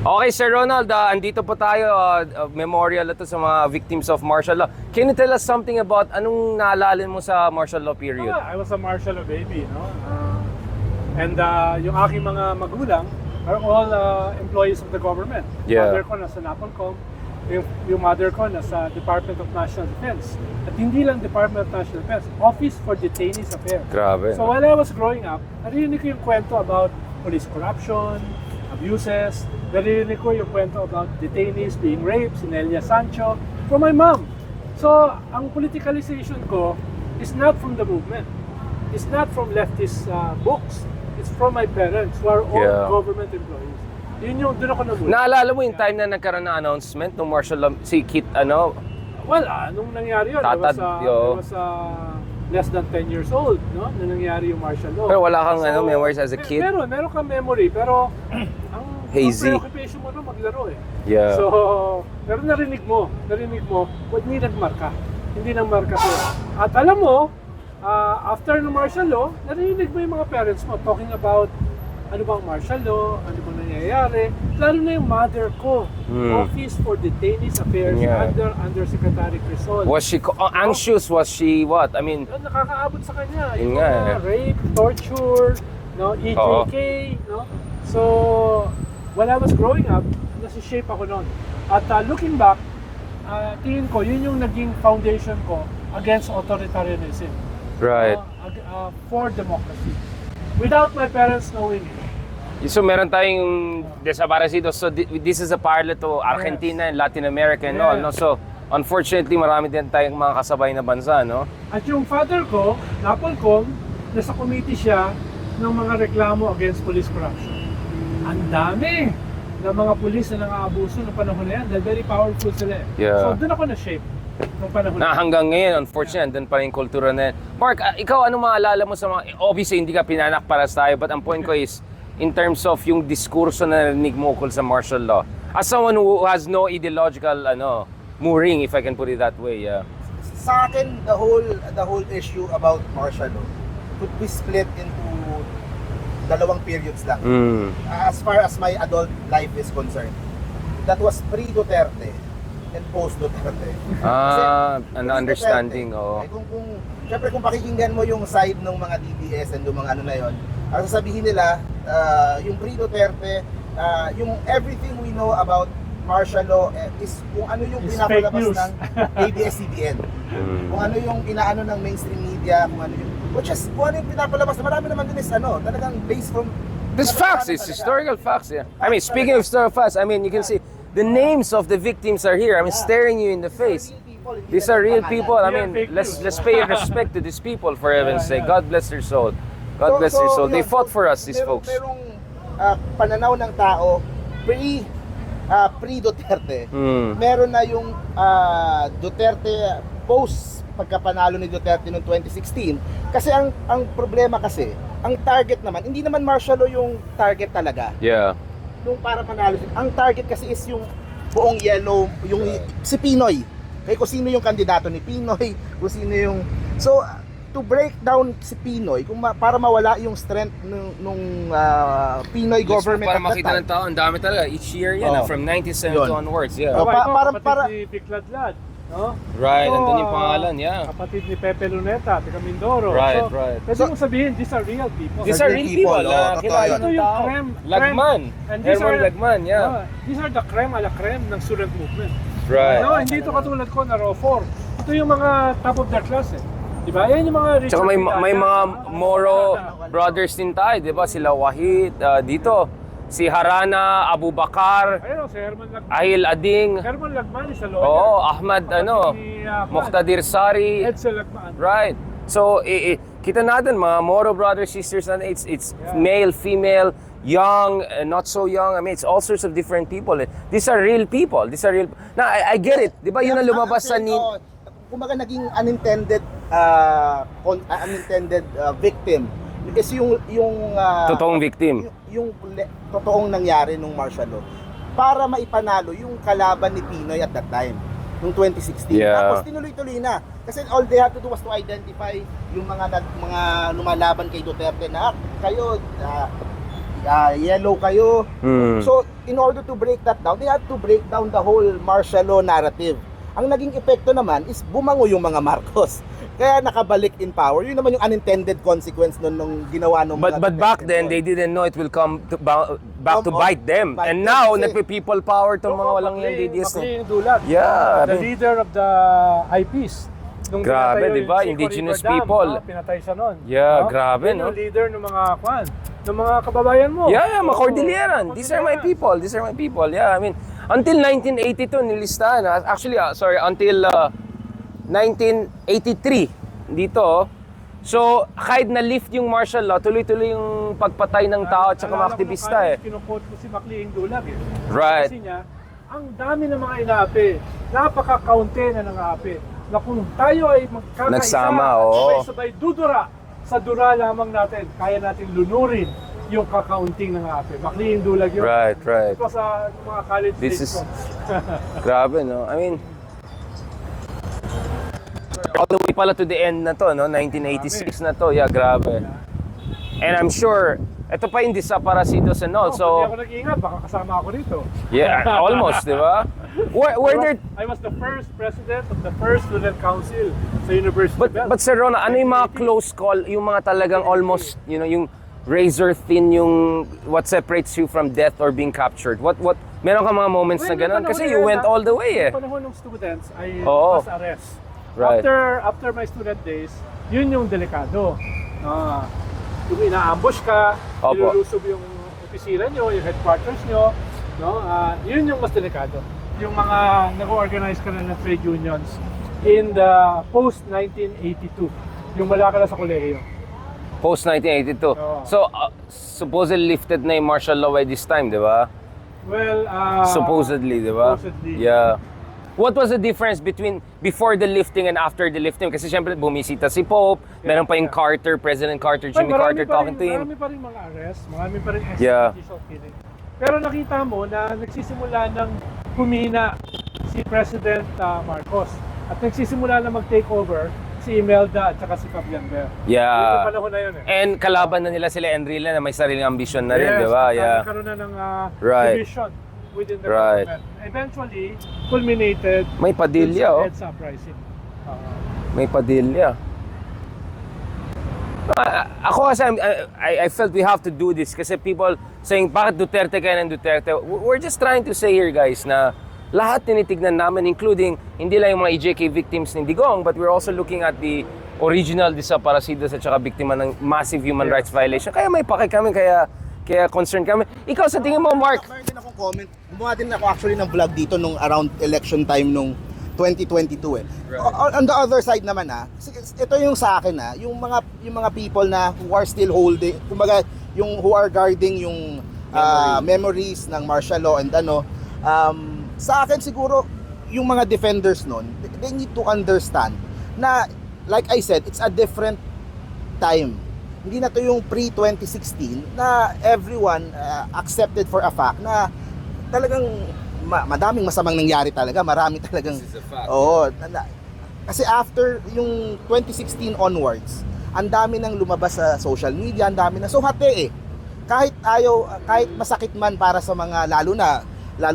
Okay, Sir Ronald, andito po tayo, memorial ito sa mga victims of martial law. Can you tell us something about anong naalala mo sa martial law period? I was a martial law baby, no? And yung aking mga magulang are all employees of the government. Yeah. Mother ko nasa NAPOLCOM, yung mother ko nasa Department of National Defense. At hindi lang Department of National Defense, Office for Detainees Affairs. Grabe. So while I was growing up, narinig ko yung kwento about police corruption, abuses. Narinig ko yung kwento about detainees being raped, si Nelia Sancho, from my mom. So, ang politicalization ko is not from the movement. It's not from leftist books. It's from my parents who are all government employees. Yun yung, doon ako nabuhay. Naalala mo yung time na nagkaroon ng announcement ng martial law, si Kit, Well, nung nangyari yun, I was less than 10 years old, no? Nung nangyari yung martial law. Pero wala kang memories as a kid? Meron kang memory, pero ang hazy. Ang preoccupation mo nun maglaro eh. Yeah. So, pero narinig mo, hindi nagmarka. Hindi nagmarka ko. At alam mo, after ng martial law, narinig mo yung mga parents mo talking about ano bang martial law, ano bang nangyayari. Lalo na yung mother ko, Office for Detainees Affairs under Secretary Crisol. Was she anxious? Was she what? I mean, Nakakaabot sa kanya. Yun Yung nga mga rape, torture, no, EJK, no? So, when I was growing up, nasi-shape ako noon. At looking back, tingin ko, yun yung naging foundation ko against authoritarianism. right. For democracy. Without my parents knowing it. So meron tayong desaparecidos. So this is a parallel to Argentina and Latin America and all, no? So unfortunately, marami din tayong mga kasabay na bansa, no? At yung father ko, NAPOLCOM, nasa committee siya ng mga reklamo against police corruption. Ang dami ng mga pulis na nang-aabuso ng panahon na yan dahil very powerful sila. Yeah. So doon ako na-shape ng panahon Na hanggang ngayon, unfortunately, andun pa rin yung kultura na yan. Mark, ikaw, ano maalala mo sa mga, obviously, hindi ka pinanak para sa tayo, but ang point ko is, in terms of yung diskurso na narinig mo ukol sa martial law, as someone who has no ideological, mooring, if I can put it that way, Sa akin, the whole issue about martial law could be split into dalawang periods lang. As far as my adult life is concerned, that was pre-Duterte and post-Duterte. an understanding, oo. Siyempre kung pakikinggan mo yung side ng mga DDS and yung mga ano na yon, ang sasabihin nila, yung pre-Duterte, yung everything we know about martial law is kung ano yung pinapalabas ng ABS-CBN. Kung ano yung inaano ng mainstream media, kung ano yung kung ano yung pinapalabas, marami naman din is talagang based from This facts, it's historical facts, yeah. I mean, speaking of historical facts, I mean, you can see the names of the victims are here. I mean, staring you in the face. These are real people. I mean, let's pay respect to these people for heaven's sake. God bless their soul. God bless their soul. They fought for us, these folks. Merong pananaw ng tao pre-Duterte. Meron na yung Duterte post pagkapanalo ni Duterte noong 2016. Kasi ang problema kasi, ang target naman, hindi naman martial law yung target talaga. Yeah. Nung para panalo, ang target kasi is yung buong yellow, yung si Pinoy. Kaya kung sino yung kandidato ni Pinoy, kung sino yung... So, to break down si Pinoy, para mawala yung strength nung Pinoy government Para at that makita time. ng tao, ang dami talaga. Each year yan, from 1972 onwards, yeah. Kapatid ni Bicladlad, no? Right, So, andun yung pangalan, yeah. Kapatid ni Pepe Luneta, taga Mindoro. Right, so, right. Pwede mong sabihin, these are real people. These are real people, totoo kilala yun. Ito ng yung tao. creme. Lagman, And these Herman are- Lagman, yeah. These are the creme a la creme ng student movement. Right. No, hindi ito katulad ko na raw 4. Ito yung mga top of their class eh. Diba? Yan yung mga Tsaka may mga Moro brothers din tayo, di ba? Sila Wahid, dito. Si Harana, Abu Bakar, Ayun, si Herman Lagman. Ahil Ading, Herman Lagman is a lawyer. oh, Ahmad, Ni, Ahmad. Muqtadir Sari. Edsel Lagman. Right. So, kita natin, mga Moro brothers, sisters, and it's male, female, young, not so young. I mean, it's all sorts of different people. These are real people. These are real... Now, I get it. Di ba yun ang lumabas sa... Kumbaga naging unintended victim is yung Totoong victim. yung totoong nangyari nung martial law para maipanalo yung kalaban ni Pinoy at that time nung 2016. Yeah. Tapos tinuloy-tuloy na kasi all they have to do was to identify yung mga lumalaban kay Duterte na kayo yellow kayo. Hmm. So, in order to break that down, they had to break down the whole martial law narrative. Ang naging epekto naman is bumango yung mga Marcos. Kaya nakabalik in power. Yun naman yung unintended consequence nung ginawa nung But mga back Duterte then, noon. they didn't know it will come to back to Come on, bite them. bite And them now, kasi- nagpe-people power tong mga walang yan Maclean DDS. Dulat. Yeah, I The mean- leader of the IPs. Nung Grabe, tinatayo di ba? yung Chico Indigenous River Dam, people. pinatay siya nun. Yeah, grabe, Yun no? yung leader ng mga ng mga kababayan mo. Yeah, mga Oo, Cordilleran. These are my people. These are my people. Yeah, I mean, until 1982 nilistahan. Actually, sorry, until 1983 dito. So, kahit na-lift yung martial law, tuloy-tuloy yung pagpatay ng tao at saka mga aktivista eh. Kinukot ko si Maclean Dulag eh. Right. Kasi niya, ang dami ng mga inaapi. Napaka-kaunti na nang-aapi. Na kung tayo ay magkakaisa, Nagsama, oo. sabay-sabay dudura, sa dura lamang natin, kaya natin lunurin yung kakaunting nang-aapi. Maclean Dulag yun. Right, right. Ito sa mga college This days is- ko. Grabe, no? I mean, all the way pala to the end na to, no? 1986 na to. Yeah, grabe. And I'm sure, ito pa yung desaparecidos and all. Hindi So, ako nag-iingat, baka kasama ako dito. yeah, almost, di ba? Were there... I was the first president of the first student council sa University of Bell. But Sir Rona, ano yung mga close call, yung mga talagang almost, you know, yung razor thin, yung what separates you from death or being captured? What, meron ka mga moments na gano'n? Kasi you went all the way eh. Yung panahon ng students ay Oo. mass arrest. Right. After my student days, yun yung delikado. Yung ina-ambush ka, Opo. nilulusob yung opisina nyo, yung headquarters nyo, no? Yun yung mas delikado. Yung mga nag-organize ka na ng trade unions in the post-1982. Yung wala ka na sa kolehiyo. Post-1982. Oo. So, supposedly lifted na yung martial law by this time, di ba? Well, Supposedly, di ba? supposedly. Yeah. What was the difference between before the lifting and after the lifting? Kasi syempre bumisita si Pope, meron pa yung Carter, President Carter, Jimmy Marami Carter pa talking rin- to him. Marami pa rin mga arrest, marami pa rin Yeah. extrajudicial killing. Pero nakita mo na nagsisimula ng humina si President Marcos at nagsisimula na mag-take over si Imelda at saka si Fabian Ver. Yeah. Yung panahon na yun eh. And kalaban na nila sila Enrile na may sariling ambisyon na rin, di ba? Yeah. Nagkaroon na ng Right. division within the Right. government. Eventually, culminated May Padilla, oh. with EDSA uprising. May Padilla. Ako kasi, I felt we have to do this kasi people saying, bakit Duterte kaya ng Duterte? We're just trying to say here, guys, na lahat tinitignan namin, including hindi lang yung mga EJK victims ni Digong, but we're also looking at the original desaparecidos at saka biktima ng massive human rights violation. Kaya may pake kami, kaya concerned kami. Ikaw, sa tingin mo, Mark? Meron din akong comment. Gumawa din ako actually ng vlog dito nung around election time nung 2022 eh. On the other side naman ito yung sa akin yung mga people na who are still holding, kumbaga yung who are guarding yung memories ng martial law and sa akin siguro yung mga defenders nun, they need to understand na like I said, it's a different time. Hindi na to yung pre-2016 na everyone accepted for a fact na talagang madaming masamang nangyari talaga. Marami talagang... This is a fact. Oo. Kasi after yung 2016 onwards, ang dami nang lumabas sa social media, ang dami na. So hati eh. Kahit masakit man para sa mga, lalo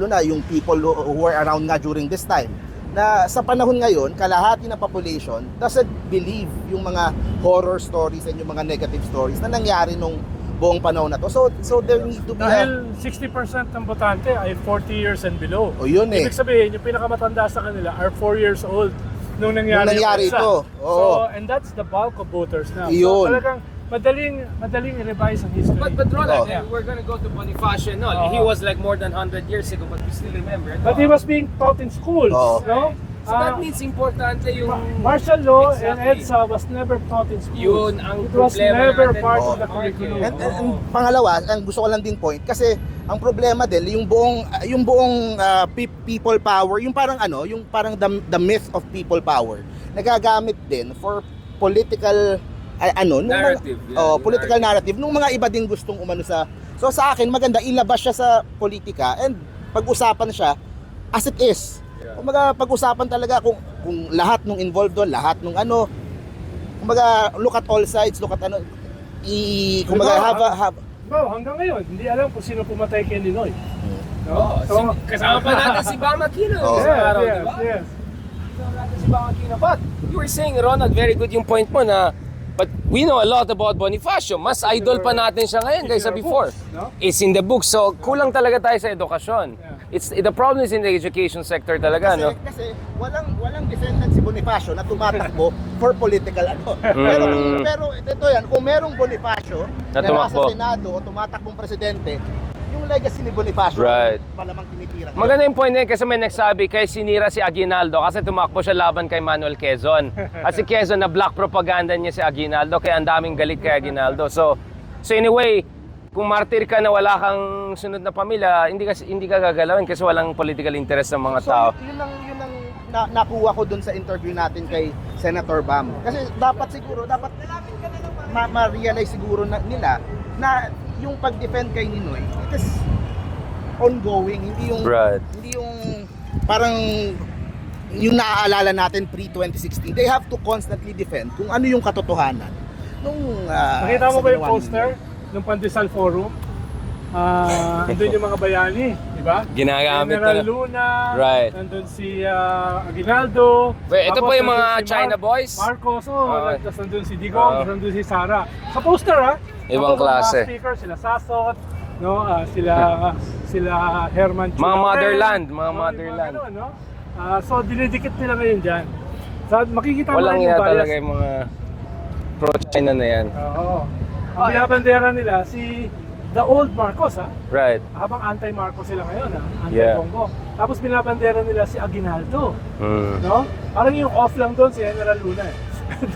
na yung people who were around nga during this time, na sa panahon ngayon, kalahati ng population doesn't believe yung mga horror stories and yung mga negative stories na nangyari nung buong panahon na to. So there need to be Dahil 60% ng botante ay 40 years and below. O yun eh. Ibig sabihin, yung pinakamatanda sa kanila are 4 years old nung nangyari, Nung nangyari yung ito. EDSA. Oo. So, and that's the bulk of voters now. Yun. So talagang madaling i-revise ang history. But Ronald, Oh. we're gonna go to Bonifacio and all. Oh. He was like more than 100 years ago, but we still remember. But he was being taught in schools, Oo. no? So that means importante yung... Martial law Exactly. and EDSA was never taught in schools. Yun ang It was problema never natin. part Oo. of the curriculum. And pangalawa, ang gusto ko lang din point kasi ang problema din yung buong people power, yung parang the myth of people power nagagamit din for political Narrative, political narrative nung mga iba din gustong umano sa. So sa akin maganda ilabas siya sa politika and pag-usapan siya as it is. Kumbaga pag-usapan talaga kung lahat nung involved doon, lahat nung kumbaga look at all sides, look at kumbaga have hanggang ngayon, hindi alam kung sino pumatay kay Ninoy. Oh, No? kasama pa natin si Bam Aquino Oh. isang araw, yes, di ba? yes. Kasama natin si Bam Aquino. But you were saying, Ronald, very good yung point mo na but we know a lot about Bonifacio. Mas idol pa natin siya ngayon kaysa before. No? It's in the book. So, kulang talaga tayo sa edukasyon. The problem is in the education sector talaga, no? Kasi walang defendant si Bonifacio na tumatakbo for political ano. Pero ito yan, kung merong Bonifacio Na na tumakbo. nasa Senado o tumatakbong presidente, yung legacy ni Bonifacio Right. malamang tinitira. Maganda yung point na yun kasi may nagsabi kay sinira si Aguinaldo kasi tumakbo siya laban kay Manuel Quezon. At si Quezon na black propaganda niya si Aguinaldo kaya ang daming galit kay Aguinaldo. So anyway, kung martir ka na wala kang sunod na pamilya, hindi ka gagalawin kasi walang political interest ng mga tao. So, yun ang nakuha ko dun sa interview natin kay Senator Bam. Kasi dapat ma-realize siguro nila na yung pag-defend kay Ninoy, it is ongoing, hindi yung Right. hindi yung parang yung naaalala natin pre-2016. They have to constantly defend kung ano yung katotohanan nung Nakita mo sa ba yung ginawa ni poster ng Pandesal Forum? Andun yung mga bayani, di ba? Ginagamit General na. Luna, Right. nandun si Aguinaldo. Wait, ito tapos po yung mga nandun si China boys? Marcos, Okay. tapos nandun si Digong, tapos nandun si Sara. Sa poster Ibang tapos klase. Mga speaker, sila Sasot, no? sila Herman Mga Chulapel, motherland, mga no? motherland. Yung mga ganun, no? So dinidikit nila ngayon dyan. So, makikita mo Walang rin yung iya bias. talaga yung mga pro-China na yan. Oo. Ang binabandera nila si the old Marcos, Right. habang anti-Marcos sila ngayon, Yeah. anti-Bongo. Tapos binabandera nila si Aguinaldo, Mm. no? Parang yung off lang doon si General Luna.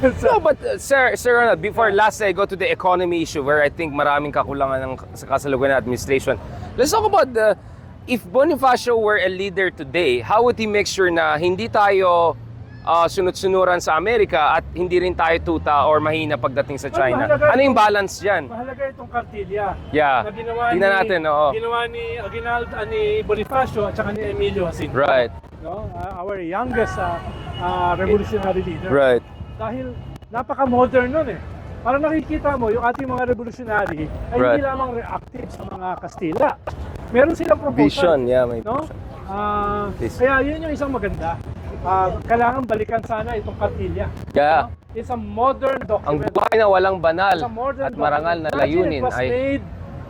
Dun sa- No, but Sir Ronald, before last I go to the economy issue where I think maraming kakulangan ng sa kasalukuyan na administration. Let's talk about if Bonifacio were a leader today, how would he make sure na hindi tayo sunod-sunuran sa Amerika at hindi rin tayo tuta or mahina pagdating sa China? mahalaga Ano yung itong- balance diyan? Mahalaga itong kartilya. Yeah. Na ginawa Tingnan natin, oo. Ginawa ni Aguinaldo, ni Bonifacio at saka ni Emilio Jacinto. Right. No? Our youngest revolutionary leader. Right. Dahil napaka-modern nun eh. Parang nakikita mo, yung ating mga revolutionary ay Right. hindi lamang reactive sa mga Kastila. Meron silang proposal. Vision, yeah, may No? Yes. Kaya yun yung isang maganda. Kailangan balikan sana itong kartilya. Yeah. No? It's a modern Ang document. buhay na walang banal It's a modern at marangal na document. layunin Imagine, it was ay made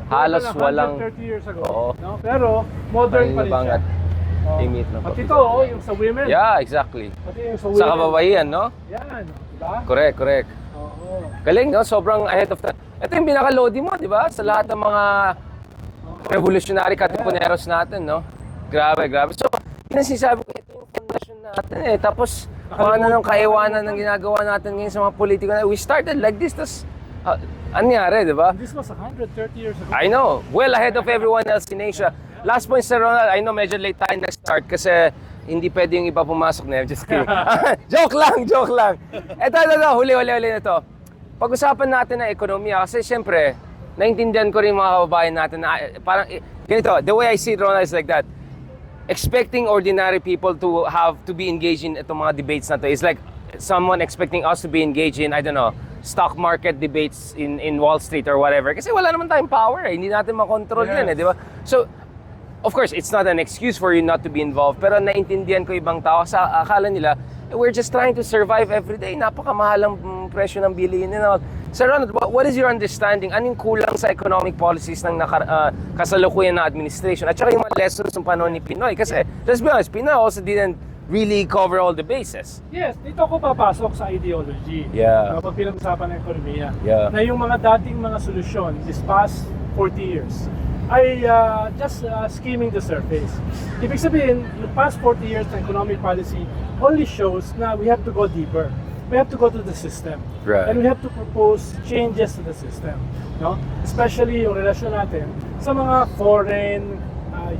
halos more than walang 130 years ago. Oo. No? Pero modern pa rin panginibang siya. at Oh. imit na Pati pa. ito, yung sa women. Yeah, exactly. Pati yung sa women. Sa kababaihan, no? Yan, diba? Correct. Oo. Galing, no? Sobrang ahead of time. Ito yung pinaka-lodi mo, di ba? Sa lahat ng mga revolutionary katipuneros natin, no? Grabe. So, yun ang sinasabi ko, ito yung foundation natin eh. Tapos, kung ano nang kaiwanan ng ginagawa natin ngayon sa mga politiko na, we started like this, tapos, anyari, di ba? This was 130 years ago. I know, well ahead of everyone else in Asia. Last point, Sir Ronald, I know medyo late tayo nag-start kasi hindi pwede yung iba pumasok na yun. Just kidding. Joke lang. Ito, huli na to. Pag-usapan natin ng ekonomiya kasi syempre, naintindihan ko rin mga kababayan natin na parang, ganito, the way I see it, Ronald, is like that. Expecting ordinary people to be engaged in itong mga debates na to is like someone expecting us to be engaged in, I don't know, stock market debates in Wall Street or whatever. Kasi wala naman tayong power eh. Hindi natin makontrol yan eh, di ba? So, of course, it's not an excuse for you not to be involved. Pero naintindihan ko ibang tao. Sa akala nila, we're just trying to survive every day. Napakamahalang presyo ng bilihin and all. Sir Ronald, what is your understanding? Anong kulang sa economic policies ng kasalukuyan na administration? At saka yung mga lessons ng panahon ni Pinoy. Kasi, let's be honest, Pinoy also didn't really cover all the bases. Yes, dito ako papasok sa ideology. Yeah. Pag pinag-usapan ng ekonomiya. Yeah. Na yung mga dating mga solusyon this past 40 years ay just skimming the surface. Ibig sabihin, the past 40 years ng economic policy only shows na we have to go deeper. We have to go to the system. Right. And we have to propose changes to the system. No? Especially yung relasyon natin sa mga foreign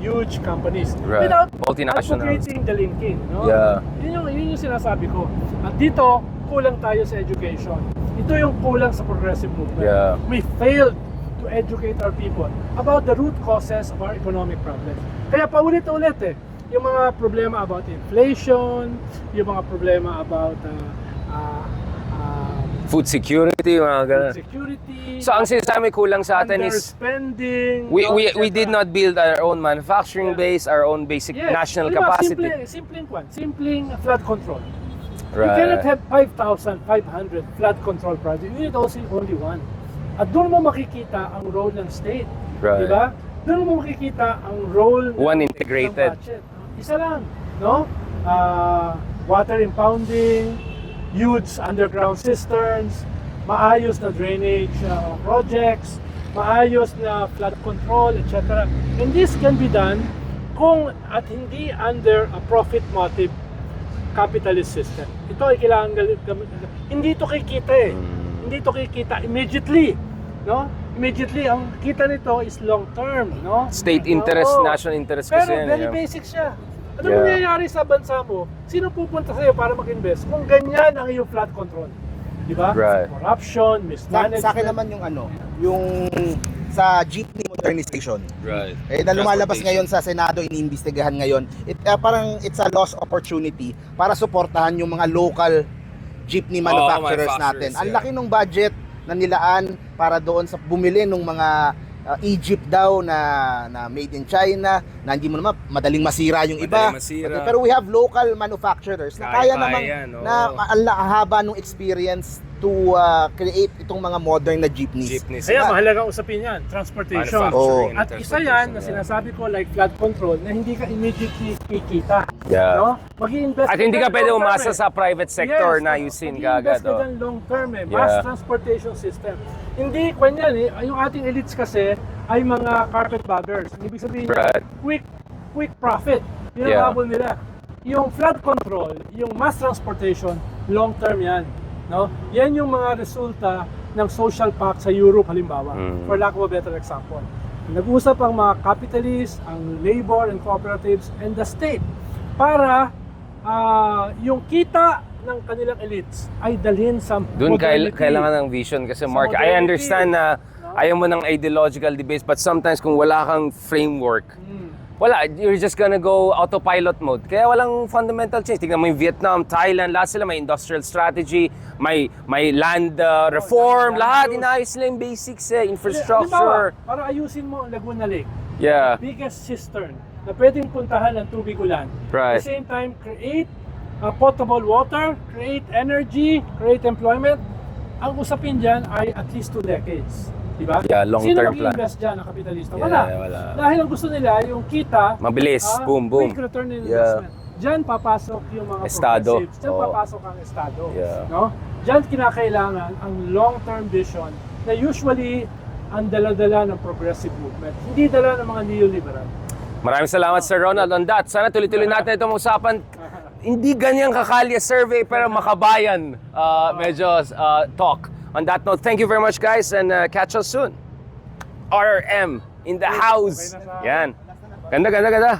huge companies. Right. Without Multinationals. advocating the linking. No? Yeah. Yun yung sinasabi ko. At dito, kulang tayo sa education. Ito yung kulang sa progressive movement. Yeah. We failed to educate our people about the root causes of our economic problems. Kaya paulit-ulit yung mga problema about inflation, yung mga problema about Food security. security, mga ganun. security, So, ang sinasabi kulang sa atin is, underspending, we did not build our own manufacturing base, our own basic national capacity. Simpleng flood control. You Right. cannot have 5,500 flood control projects. You need only one. At doon mo makikita ang role ng state. Right. Diba? Doon mo makikita ang role One ng integrated. budget. Isa lang, no? Water impounding, huge underground cisterns, maayos na drainage projects, maayos na flood control, etc. And this can be done kung at hindi under a profit motive capitalist system. Ito ay kailangan hindi ito kikita eh. Hindi ito kikita immediately, no? Immediately ang kita nito is long term, no? State interest, Oo. national interest Pero kasi yan. very yeah. basic siya. Ano Yeah. mangyayari sa bansa mo? Sino pupunta sa'yo para mag-invest? Kung ganyan ang iyong flood control. Di ba? Right. Corruption, mismanagement. Sa akin naman yung sa jeepney modernization. Right. Na lumalabas ngayon sa Senado, iniimbestigahan ngayon. Parang it's a lost opportunity para suportahan yung mga local jeepney manufacturers natin. manufacturers, Ang yeah. laki ng budget na nilaan para doon sa bumili ng mga Egypt daw na made in China, na hindi mo naman madaling masira yung iba. Madaling masira. Okay, pero we have local manufacturers na kaya namang no? na ang haba ng experience to create itong mga modern na jeepneys. Jeepneys. Kaya mahalagang usapin yan, transportation. Manufacturing and At isa yan na sinasabi ko like flood control na hindi ka immediately kikita. Yeah. No? Mag-i-invest At hindi ka dyan pwede long term umasa sa private sector yes, na yusin mag-i-invest ka agad. ka dyan long term Yeah. mass transportation system. Hindi, kanyan yung ating elites kasi ay mga carpetbaggers. Ibig sabihin Right. quick profit. Yun ang Yeah. habol nila. Yung flood control, yung mass transportation, long term yan. No? Yan yung mga resulta ng social pact sa Europe halimbawa, for lack of a better example. Nag-usap ang mga capitalists, ang labor and cooperatives, and the state para yung kita ng kanilang elites ay dalhin sa Doon modernity. kailangan ng vision kasi Sa Mark, I modernity. understand na ayaw mo ng ideological debates but sometimes kung wala kang framework, wala, you're just gonna go autopilot mode. Kaya walang fundamental change. Tingnan mo yung Vietnam, Thailand, lahat sila may industrial strategy, may land reform, lahat inayos nila yung basics infrastructure. Halimbawa, para ayusin mo ang Laguna Lake, Yeah. biggest cistern na pwedeng puntahan ng tubig ulan. Right. At the same time, create potable water, create energy, create employment. Ang usapin dyan ay at least 2 decades. Diba? Yeah, long-term Sino plan. mag-invest dyan ang kapitalista? Yeah, Wala. wala. Dahil ang gusto nila, yung kita, Mabilis, boom, boom. quick return in Yeah. investment. Dyan papasok yung mga Estado. progressives. Dyan Oo. papasok ang Estado. Yeah. No? Dyan kinakailangan ang long-term vision na usually ang dala-dala ng progressive movement. Hindi dala ng mga neoliberal. Maraming salamat Sir Ronald on that. Sana tuloy-tuloy natin itong usapan. Hindi ganyang kakalya survey pero makabayan medyo talk. On that note, thank you very much guys and catch us soon. RRM in the house. Yan. Ganda, ganda, ganda.